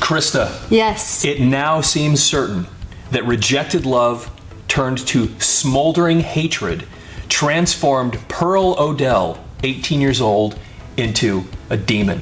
Krista. Yes. It now seems certain that rejected love turned to smoldering hatred transformed Pearl Odell, 18 years old, into a demon.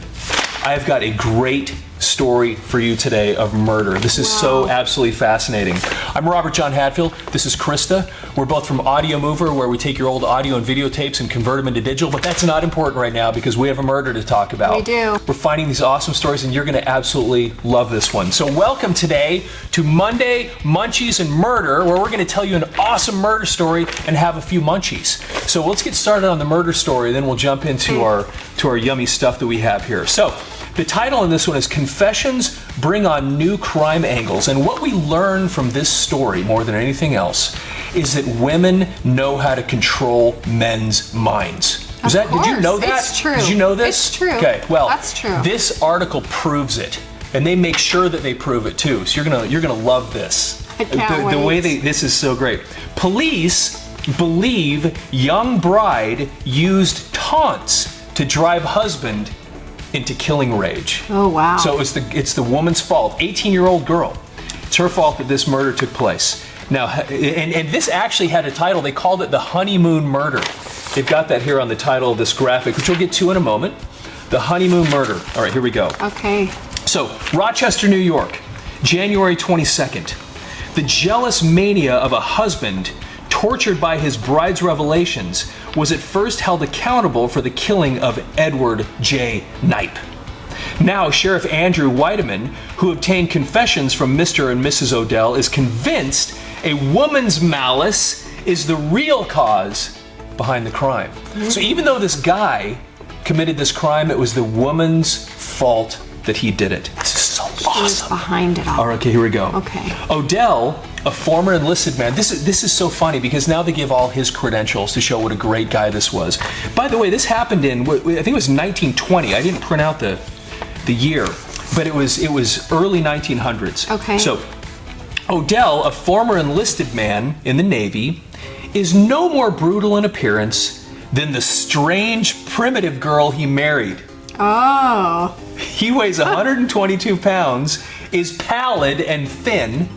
I've got a great story for you today of murder. This is so absolutely fascinating. I'm Robert John Hadfield. This is Krista. We're both from Audio Mover, where we take your old audio and videotapes and convert them into digital, but that's not important right now because we have a murder to talk about. We do. We're finding these awesome stories, and you're going to absolutely love this one. So welcome today to Monday Munchies and Murder, where we're going to tell you an awesome murder story and have a few munchies. So let's get started on the murder story, then we'll jump into our yummy stuff that we have here. So the title in this one is Confessions Bring on New Crime Angles. And what we learn from this story more than anything else is that women know how to control men's minds. Did you know that? It's true. Did you know this? It's true. Okay, well, that's true. This article proves it, and they make sure that they prove it too. So you're gonna love this. I can't wait. The way this is so great. Police believe young bride used taunts to drive husband into killing rage. Oh, wow. So it's the woman's fault. 18-year-old girl. It's her fault that this murder took place. Now, and this actually had a title. They called it the honeymoon murder. They've got that here on the title of this graphic, which we'll get to in a moment. The honeymoon murder. All right, here we go. Okay. So, Rochester, New York, January 22nd. The jealous mania of a husband tortured by his bride's revelations was at first held accountable for the killing of Edward J. Knipe. Now, Sheriff Andrew Weideman, who obtained confessions from Mr. and Mrs. Odell, is convinced a woman's malice is the real cause behind the crime. So even though this guy committed this crime, it was the woman's fault that he did it. This is so awesome. She was behind it all. All right, okay, here we go. Okay. Odell, a former enlisted man. This is so funny because now they give all his credentials to show what a great guy this was. By the way, this happened in, I think it was 1920. I didn't print out the year, but it was early 1900s. Okay. So Odell, a former enlisted man in the Navy, is no more brutal in appearance than the strange, primitive girl he married. Oh. He weighs 122 pounds, is pallid and thin,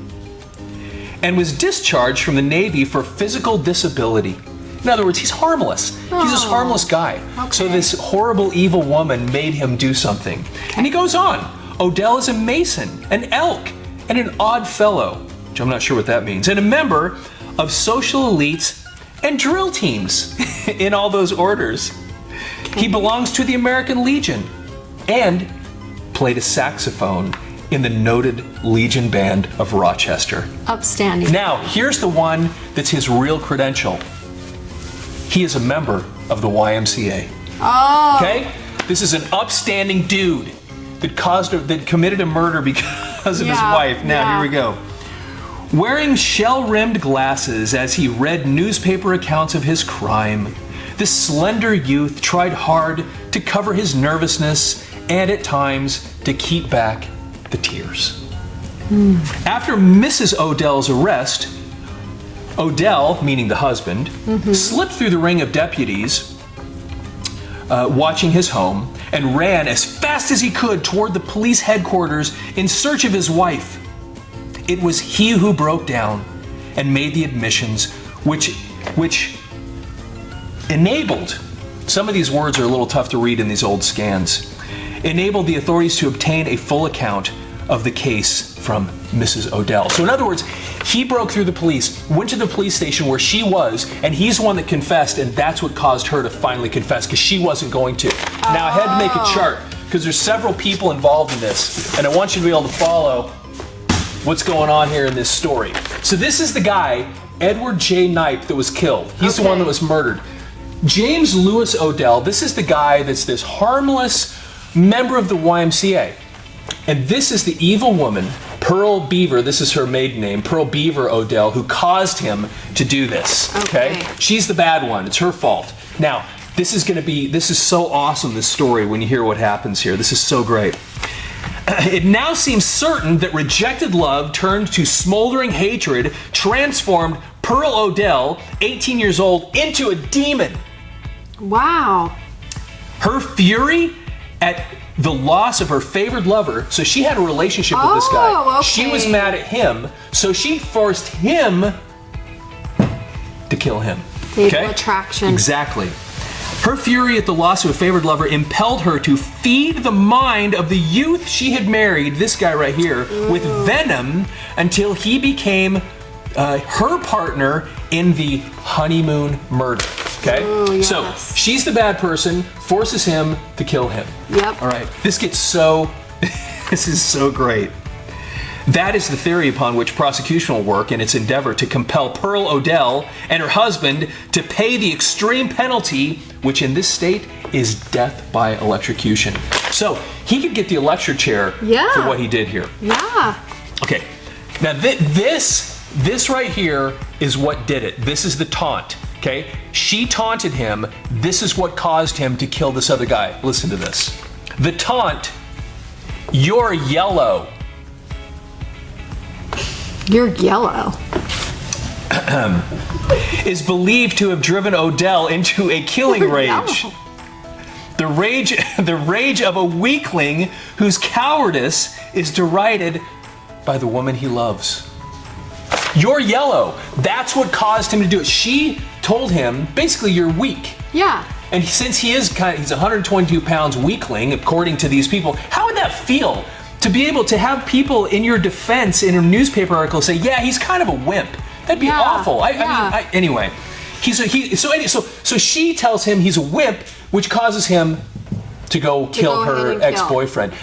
and was discharged from the Navy for physical disability. In other words, he's harmless. He's this harmless guy. Okay. So this horrible, evil woman made him do something. And he goes on. Odell is a Mason, an elk, and an odd fellow, which I'm not sure what that means, and a member of social elites and drill teams in all those orders. He belongs to the American Legion and played a saxophone in the noted Legion Band of Rochester. Upstanding. Now, here's the one that's his real credential. He is a member of the YMCA. Oh. Okay? This is an upstanding dude that committed a murder because of his wife. Now, here we go. Wearing shell-rimmed glasses as he read newspaper accounts of his crime, this slender youth tried hard to cover his nervousness and at times to keep back the tears. After Mrs. Odell's arrest, Odell, meaning the husband, slipped through the ring of deputies watching his home and ran as fast as he could toward the police headquarters in search of his wife. It was he who broke down and made the admissions which enabled, some of these words are a little tough to read in these old scans, enabled the authorities to obtain a full account of the case from Mrs. Odell. So in other words, he broke through the police, went to the police station where she was, and he's the one that confessed, and that's what caused her to finally confess, because she wasn't going to. Now I had to make a chart, because there's several people involved in this, and I want you to be able to follow what's going on here in this story. So this is the guy, Edward J. Knipe, that was killed. He's the one that was murdered. James Lewis Odell, this is the guy that's this harmless member of the YMCA. And this is the evil woman, Pearl Beaver, this is her maiden name, Pearl Beaver Odell, who caused him to do this, okay? She's the bad one, it's her fault. Now, this is so awesome, this story, when you hear what happens here. This is so great. It now seems certain that rejected love turned to smoldering hatred, transformed Pearl Odell, 18 years old, into a demon. Wow. Her fury at the loss of her favored lover. So she had a relationship with this guy. Okay. She was mad at him, so she forced him to kill him. Fatal attraction. Exactly. Her fury at the loss of a favored lover impelled her to feed the mind of the youth she had married, this guy right here, with venom until he became her partner in the honeymoon murder. Okay? Ooh, yes. So she's the bad person, forces him to kill him. Yep. All right. This gets so, this is so great. That is the theory upon which prosecution will work in its endeavor to compel Pearl Odell and her husband to pay the extreme penalty, which in this state is death by electrocution. So he could get the electric chair for what he did here. Yeah. Okay. Now this right here is what did it. This is the taunt. Okay. She taunted him. This is what caused him to kill this other guy. Listen to this. The taunt, "You're yellow." You're yellow. Is believed to have driven Odell into a killing You're rage. yellow. The rage of a weakling whose cowardice is derided by the woman he loves. You're yellow. That's what caused him to do it. She told him, basically, you're weak. Yeah. And since he's 122 pounds weakling, according to these people, how would that feel? To be able to have people in your defense in a newspaper article say, yeah, he's kind of a wimp. That'd be awful. I mean, anyway. So she tells him he's a wimp, which causes him to go kill her ex-boyfriend.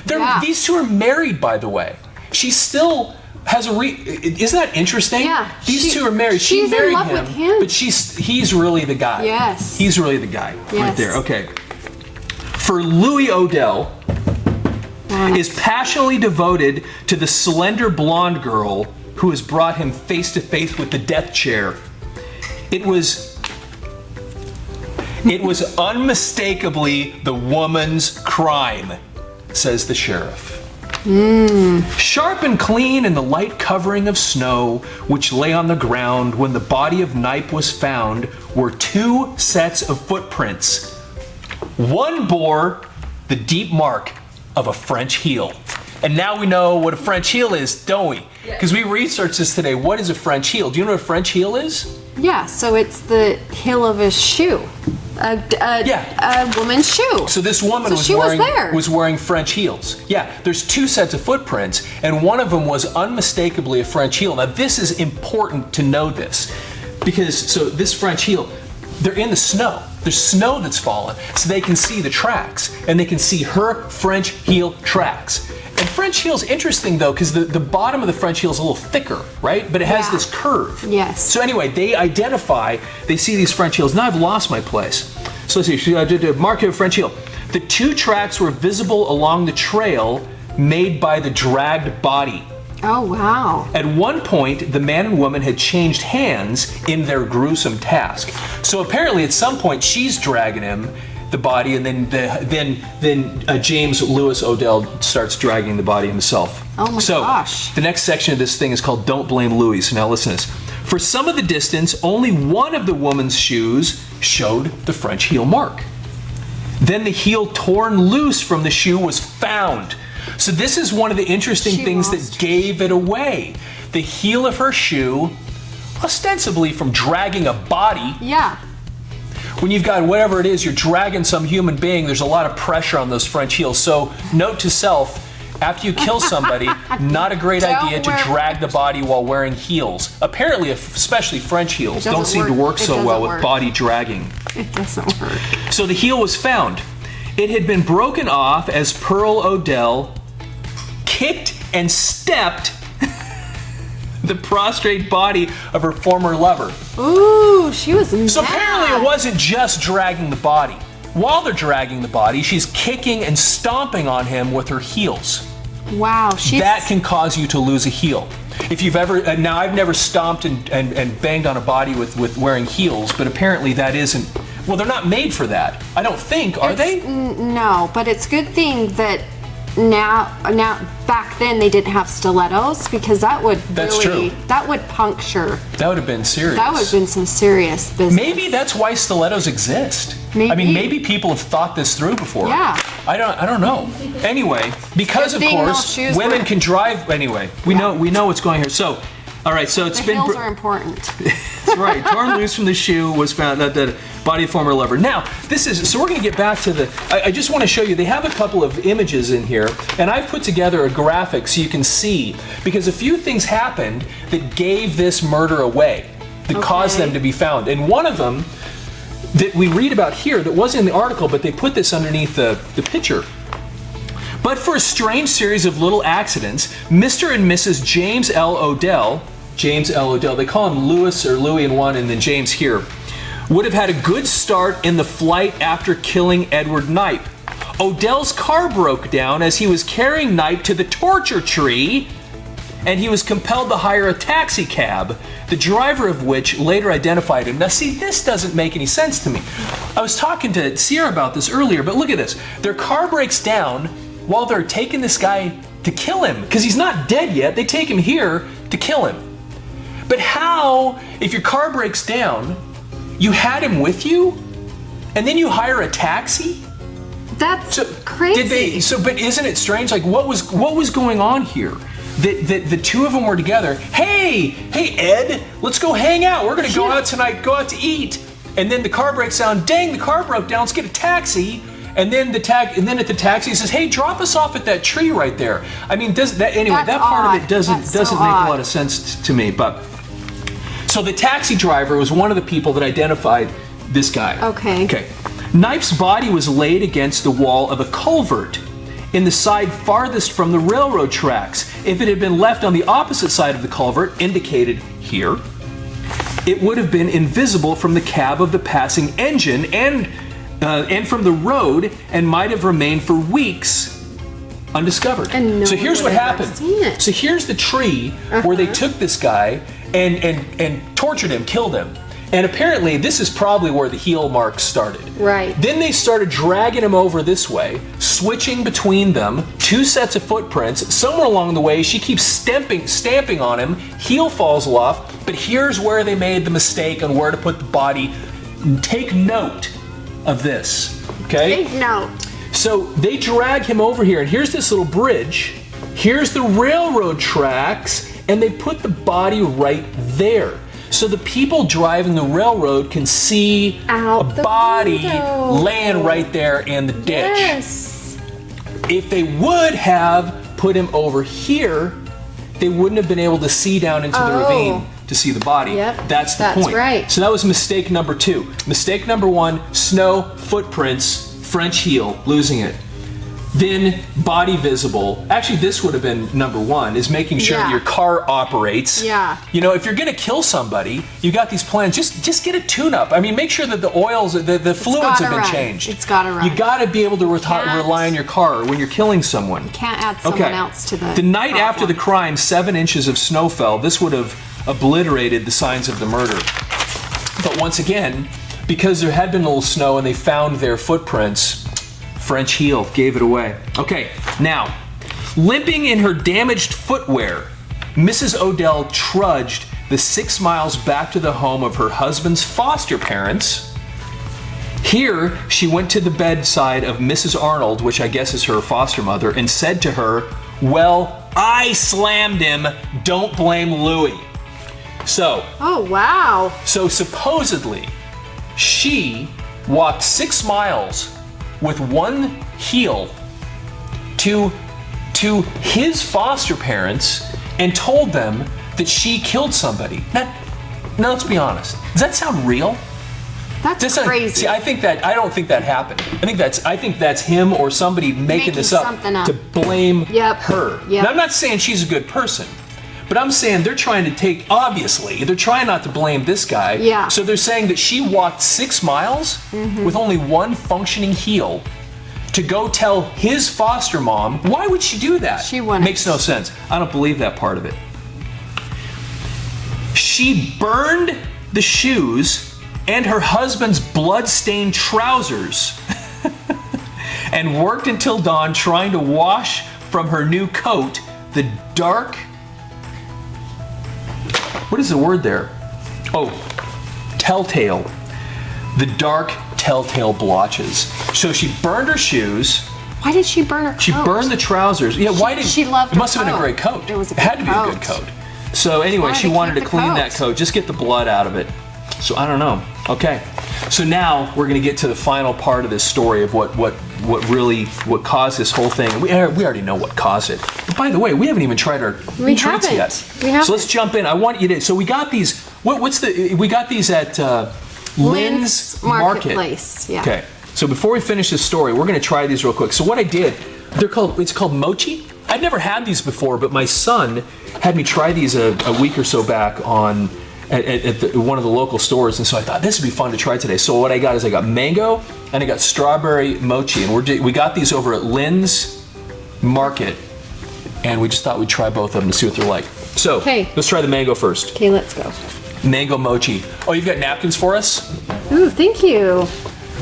These two are married, by the way. She still has isn't that interesting? Yeah. These two are married. She married in love with him. But he's really the guy. Yes. He's really the guy right there. Okay. For Louis Odell is passionately devoted to the slender blonde girl who has brought him face to face with the death chair. It was unmistakably the woman's crime, says the sheriff. Sharp and clean in the light covering of snow which lay on the ground when the body of Knipe was found were two sets of footprints. One bore the deep mark of a French heel. And now we know what a French heel is, don't we? Because we researched this today. What is a French heel? Do you know what a French heel is? Yeah, so it's the heel of a shoe. A woman's shoe. So this woman was wearing French heels. Yeah, there's two sets of footprints, and one of them was unmistakably a French heel. Now this is important to know this, because this French heel, they're in the snow. There's snow that's fallen, so they can see the tracks, and they can see her French heel tracks. And French heel's interesting though, because the bottom of the French heel is a little thicker, right? But it has this curve. Yes. So anyway, they see these French heels. Now I've lost my place. So let's see, I did a mark of French heel. The two tracks were visible along the trail made by the dragged body. Oh, wow. At one point, the man and woman had changed hands in their gruesome task. So apparently at some point, she's dragging him, the body, and then James Lewis Odell starts dragging the body himself. Oh my gosh. The next section of this thing is called Don't Blame Louis. So now listen to this. For some of the distance, only one of the woman's shoes showed the French heel mark. Then the heel torn loose from the shoe was found. So this is one of the interesting things that gave it away. The heel of her shoe, ostensibly from dragging a body. Yeah. When you've got whatever it is, you're dragging some human being, there's a lot of pressure on those French heels. So note to self, after you kill somebody, not a great idea to drag the body while wearing heels. Apparently, especially French heels, don't seem to work so well with body dragging. It doesn't work. So the heel was found. It had been broken off as Pearl Odell kicked and stepped the prostrate body of her former lover. Ooh, she was mad. So apparently it wasn't just dragging the body. While they're dragging the body, she's kicking and stomping on him with her heels. Wow, that can cause you to lose a heel. If you've ever, now I've never stomped and banged on a body with wearing heels, but apparently that isn't, well, they're not made for that. I don't think, are they? No, but it's a good thing that now back then they didn't have stilettos because that would true. That would puncture. That would have been serious. That would have been some serious business. Maybe that's why stilettos exist. Maybe. I mean, maybe people have thought this through before. Yeah. I don't know. Anyway, because of course women can drive. Anyway, we know what's going here. So, all right. So it's the been. Heels are important. That's right. Torn loose from the shoe was found that the body of former lover. Now, so we're going to get back to the. I just want to show you. They have a couple of images in here, and I've put together a graphic so you can see because a few things happened that gave this murder away, that caused them to be found, and one of them that we read about here that wasn't in the article, but they put this underneath the picture. But for a strange series of little accidents, Mr. and Mrs. James L. Odell, they call him Louis or Louis in one and then James here, would have had a good start in the flight after killing Edward Knipe. Odell's car broke down as he was carrying Knipe to the torture tree, and he was compelled to hire a taxi cab, the driver of which later identified him. Now see, this doesn't make any sense to me. I was talking to Sierra about this earlier, but look at this. Their car breaks down while they're taking this guy to kill him, because he's not dead yet. They take him here to kill him. But how, if your car breaks down, you had him with you, and then you hire a taxi? That's crazy. But isn't it strange? Like, what was going on here? That the two of them were together. Hey Ed, let's go hang out. We're gonna go out tonight, go out to eat. And then the car breaks down. Dang, the car broke down. Let's get a taxi. And then at the taxi he says, "Hey, drop us off at that tree right there." I mean, that part of it doesn't make a lot of sense to me. But so the taxi driver was one of the people that identified this guy. Okay. Knipe's body was laid against the wall of a culvert in the side farthest from the railroad tracks. If it had been left on the opposite side of the culvert, indicated here, it would have been invisible from the cab of the passing engine and from the road, and might have remained for weeks undiscovered. So here's what happened. So here's the tree where they took this guy and tortured him, killed him. And apparently this is probably where the heel marks started. Right. Then they started dragging him over this way, switching between them, two sets of footprints. Somewhere along the way, she keeps stamping on him, heel falls off, but here's where they made the mistake on where to put the body. Take note of this, okay? Take note. So they drag him over here, and here's this little bridge. Here's the railroad tracks, and they put the body right there. So the people driving the railroad can see a body laying right there in the ditch. Yes. If they would have put him over here, they wouldn't have been able to see down into the ravine to see the body. Yep. That's the point. Right. So that was mistake number 2. Mistake number 1, snow, footprints, French heel, losing it. Then body visible. Actually, this would have been number 1, is making sure that your car operates. Yeah. You know, if you're going to kill somebody, you got these plans, just get a tune-up. I mean, make sure that the oils, the fluids have been changed. It's got to run. You got to be able to rely on your car when you're killing someone. You can't add someone else to the The night after the crime, 7 inches of snow fell. This would have obliterated the signs of the murder. But once again, because there had been a little snow and they found their footprints, French heel gave it away. Okay, now, limping in her damaged footwear, Mrs. Odell trudged the 6 miles back to the home of her husband's foster parents. Here, she went to the bedside of Mrs. Arnold, which I guess is her foster mother, and said to her, "Well, I slammed him. Don't blame Louis." So. Oh, wow. So supposedly, she walked 6 miles with one heel to his foster parents and told them that she killed somebody. Now let's be honest. Does that sound real? That's crazy. See, I don't think that happened. I think that's him or somebody making this up to blame her. Yep. Now, I'm not saying she's a good person, but I'm saying they're trying not to blame this guy. Yeah. So they're saying that she walked 6 miles with only one functioning heel to go tell his foster mom. Why would she do that? She wouldn't. Makes no sense. I don't believe that part of it. She burned the shoes and her husband's blood-stained trousers and worked until dawn trying to wash from her new coat the dark... What is the word there? Oh, telltale. The dark telltale blotches. So she burned her shoes. Why did she burn her coat? She burned the trousers. Yeah, why did she loved it must her have been a coat. great coat. It was a good had to be a coat. good coat. So anyway, she to wanted to keep the clean coat. that coat, just get the blood out of it. So I don't know. Okay. So now we're going to get to the final part of this story of what caused this whole thing. We already know what caused it. But by the way, we haven't even tried our treats haven't. yet. We haven't. So let's jump in. I want you to. So we got these. We got these at Lynn's Marketplace. Yeah. Okay. So before we finish this story, we're going to try these real quick. So what I did, it's called mochi. I'd never had these before, but my son had me try these a week or so back at one of the local stores, and so I thought this would be fun to try today. So what I got is I got mango and I got strawberry mochi, and we got these over at Lynn's Market, and we just thought we'd try both of them to see what they're like. So let's try the mango first. Okay, let's go. Mango mochi. Oh, you've got napkins for us? Ooh, thank you.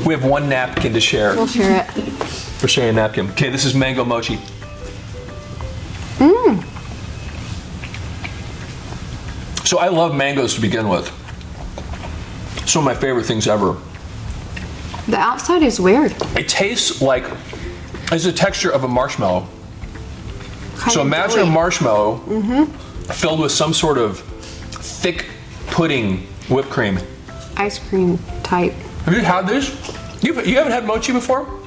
We have one napkin to share. We'll share it. We're sharing a napkin. Okay, this is mango mochi. So I love mangoes to begin with. It's one of my favorite things ever. The outside is weird. It tastes like, it's the texture of a marshmallow. So imagine a marshmallow filled with some sort of thick pudding whipped cream. Ice cream type. Have you had this? You haven't had mochi before?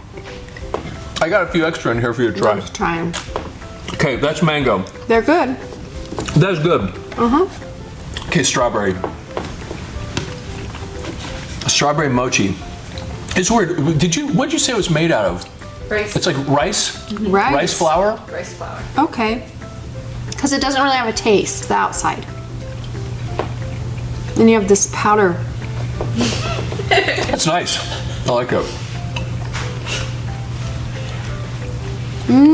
I got a few extra in here for you to try. Let's try them. Okay, that's mango. They're good. That's good. Okay, strawberry. Strawberry mochi. It's weird. What'd you say it was made out of? Rice. It's like rice? Rice. Rice flour? Rice flour. Okay. Because it doesn't really have a taste, the outside. Then you have this powder. It's nice. I like it.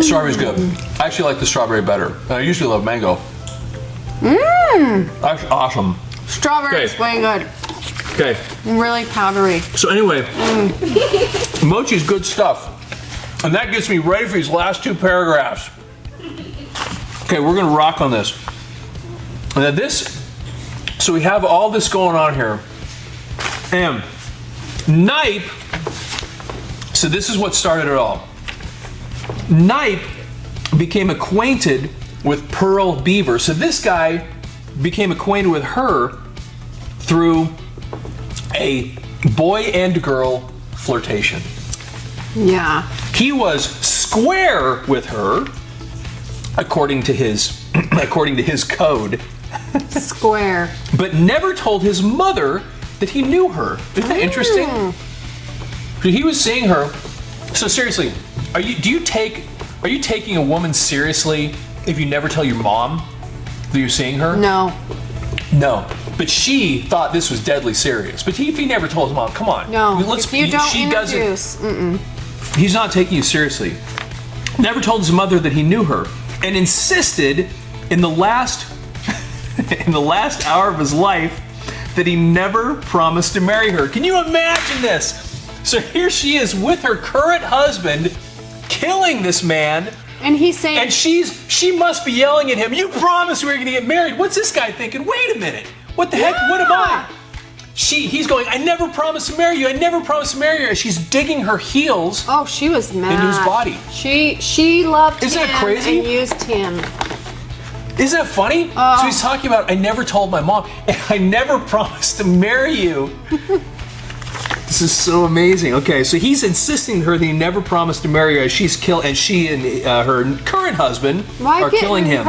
Strawberry's good. I actually like the strawberry better. I usually love mango. That's awesome. Strawberry is way good. Okay. Really powdery. So anyway, mochi's good stuff. And that gets me ready for these last two paragraphs. Okay, we're gonna rock on this. And so we have all this going on here. And Knipe, so this is what started it all. Knipe became acquainted with Pearl Beaver. So this guy became acquainted with her through a boy and girl flirtation. Yeah. He was square with her, according to his code, Square. but never told his mother that he knew her. Isn't that interesting? So he was seeing her. So seriously, are you taking a woman seriously if you never tell your mom that you're seeing her? No. No. But she thought this was deadly serious. But if he never told his mom, come on. No. If you don't she introduce, he's not taking you seriously. Never told his mother that he knew her, and insisted in the last hour of his life that he never promised to marry her. Can you imagine this? So here she is with her current husband, killing this man. and he's saying, And she must be yelling at him, you promised we were going to get married. What's this guy thinking? Wait a minute. What the heck? What am I? He's going, I never promised to marry you. I never promised to marry you. She's digging her heels oh, she was mad. into his body. She loved Isn't him that crazy? and used him. Isn't that funny? Oh. So he's talking about, I never told my mom, and I never promised to marry you. This is so amazing. Okay, so he's insisting to her that he never promised to marry her as she's and she and her current husband are killing him.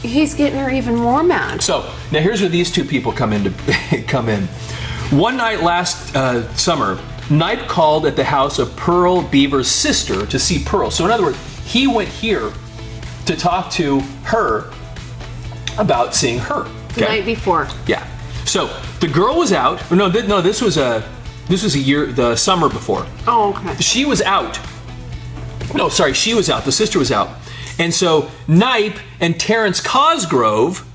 He's getting her even more mad. So now here's where these two people come in. One night last summer, Knipe called at the house of Pearl Beaver's sister to see Pearl. So in other words, he went here to talk to her about seeing her. The night before. Yeah. So the girl was out. No, this was the summer before. Oh, okay. She was out. No, sorry, she was out. The sister was out. And so Knipe and Terrence Cosgrove,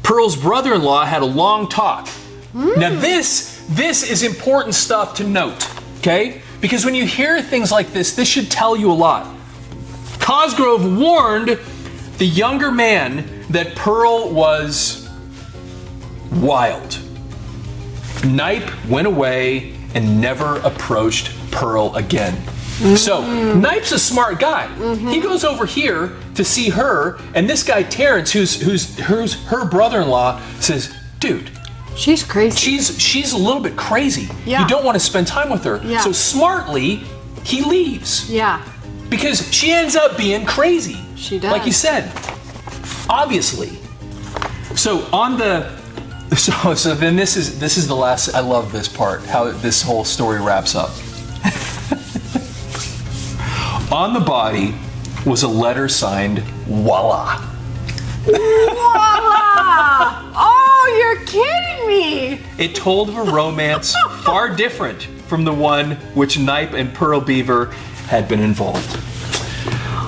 Pearl's brother-in-law, had a long talk. Now this is important stuff to note, okay? Because when you hear things like this should tell you a lot. Cosgrove warned the younger man that Pearl was wild. Knipe went away and never approached Pearl again. So, Knipe's a smart guy. He goes over here to see her, and this guy Terrence, who's her brother-in-law, says, dude, she's crazy. She's a little bit crazy. Yeah. You don't want to spend time with her. Yeah. So smartly, he leaves. Yeah. Because she ends up being crazy. She does. Like you said. Obviously. So so then this is the last. I love this part, how this whole story wraps up. On the body was a letter signed Voila. Voila! Oh, you're kidding me! It told of a romance far different from the one which Knipe and Pearl Beaver had been involved.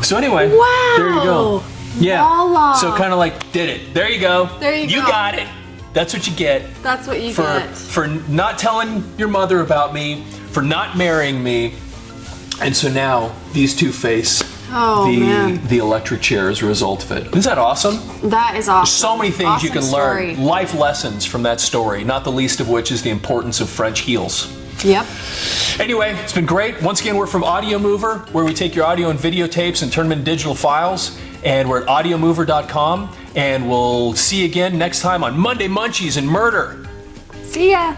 So anyway, Wow! there you go. Yeah. Voila! So kind of like, did it. There you go. There you You go. got it. That's what you get. That's what you for get. for not telling your mother about me, for not marrying me. And so now these two face the electric chair as a result of it. Isn't that awesome? That is awesome. So many things you Awesome can story. learn, life lessons from that story, not the least of which is the importance of French heels. Yep. Anyway, it's been great. Once again, we're from Audio Mover, where we take your audio and videotapes and turn them into digital files. And we're at audiomover.com. And we'll see you again next time on Monday Munchies and Murder. See ya.